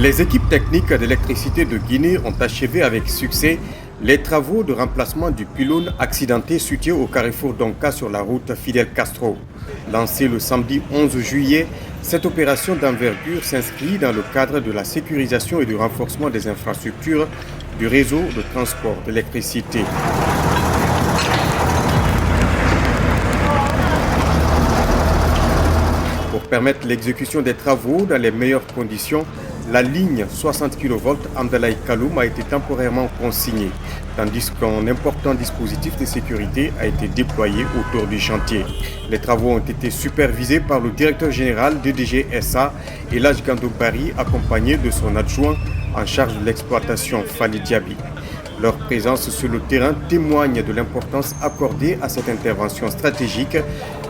Les équipes techniques d'électricité de Guinée ont achevé avec succès les travaux de remplacement du pylône accidenté situé au carrefour d'Onka sur la route Fidel Castro. Lancée le samedi 11 juillet, cette opération d'envergure s'inscrit dans le cadre de la sécurisation et du renforcement des infrastructures du réseau de transport d'électricité. Pour permettre l'exécution des travaux dans les meilleures conditions, la ligne 60 kV Amdalaï Kaloum a été temporairement consignée, tandis qu'un important dispositif de sécurité a été déployé autour du chantier. Les travaux ont été supervisés par le directeur général d'EDG SA, Elhadj Gando Barry, accompagné de son adjoint en charge de l'exploitation, Fali Diaby. Leur présence sur le terrain témoigne de l'importance accordée à cette intervention stratégique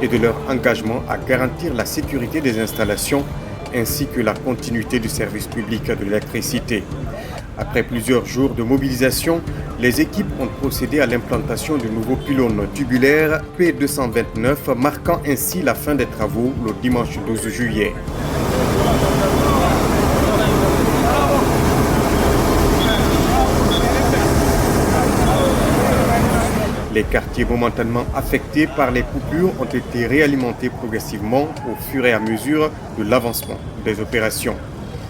et de leur engagement à garantir la sécurité des installations ainsi que la continuité du service public de l'électricité. Après plusieurs jours de mobilisation, les équipes ont procédé à l'implantation du nouveau pylône tubulaire P229, marquant ainsi la fin des travaux le dimanche 12 juillet. Les quartiers momentanément affectés par les coupures ont été réalimentés progressivement au fur et à mesure de l'avancement des opérations.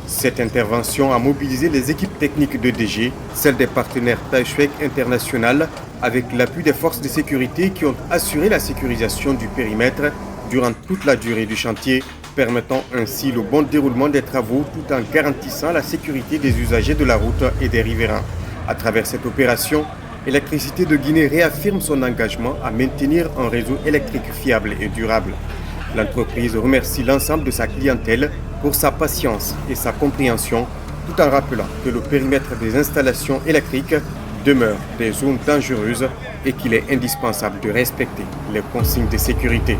Cette intervention a mobilisé les équipes techniques d'EDG, celles des partenaires Taïchwek International, avec l'appui des forces de sécurité qui ont assuré la sécurisation du périmètre durant toute la durée du chantier, permettant ainsi le bon déroulement des travaux tout en garantissant la sécurité des usagers de la route et des riverains. À travers cette opération, Électricité de Guinée réaffirme son engagement à maintenir un réseau électrique fiable et durable. L'entreprise remercie l'ensemble de sa clientèle pour sa patience et sa compréhension, tout en rappelant que le périmètre des installations électriques demeure des zones dangereuses et qu'il est indispensable de respecter les consignes de sécurité.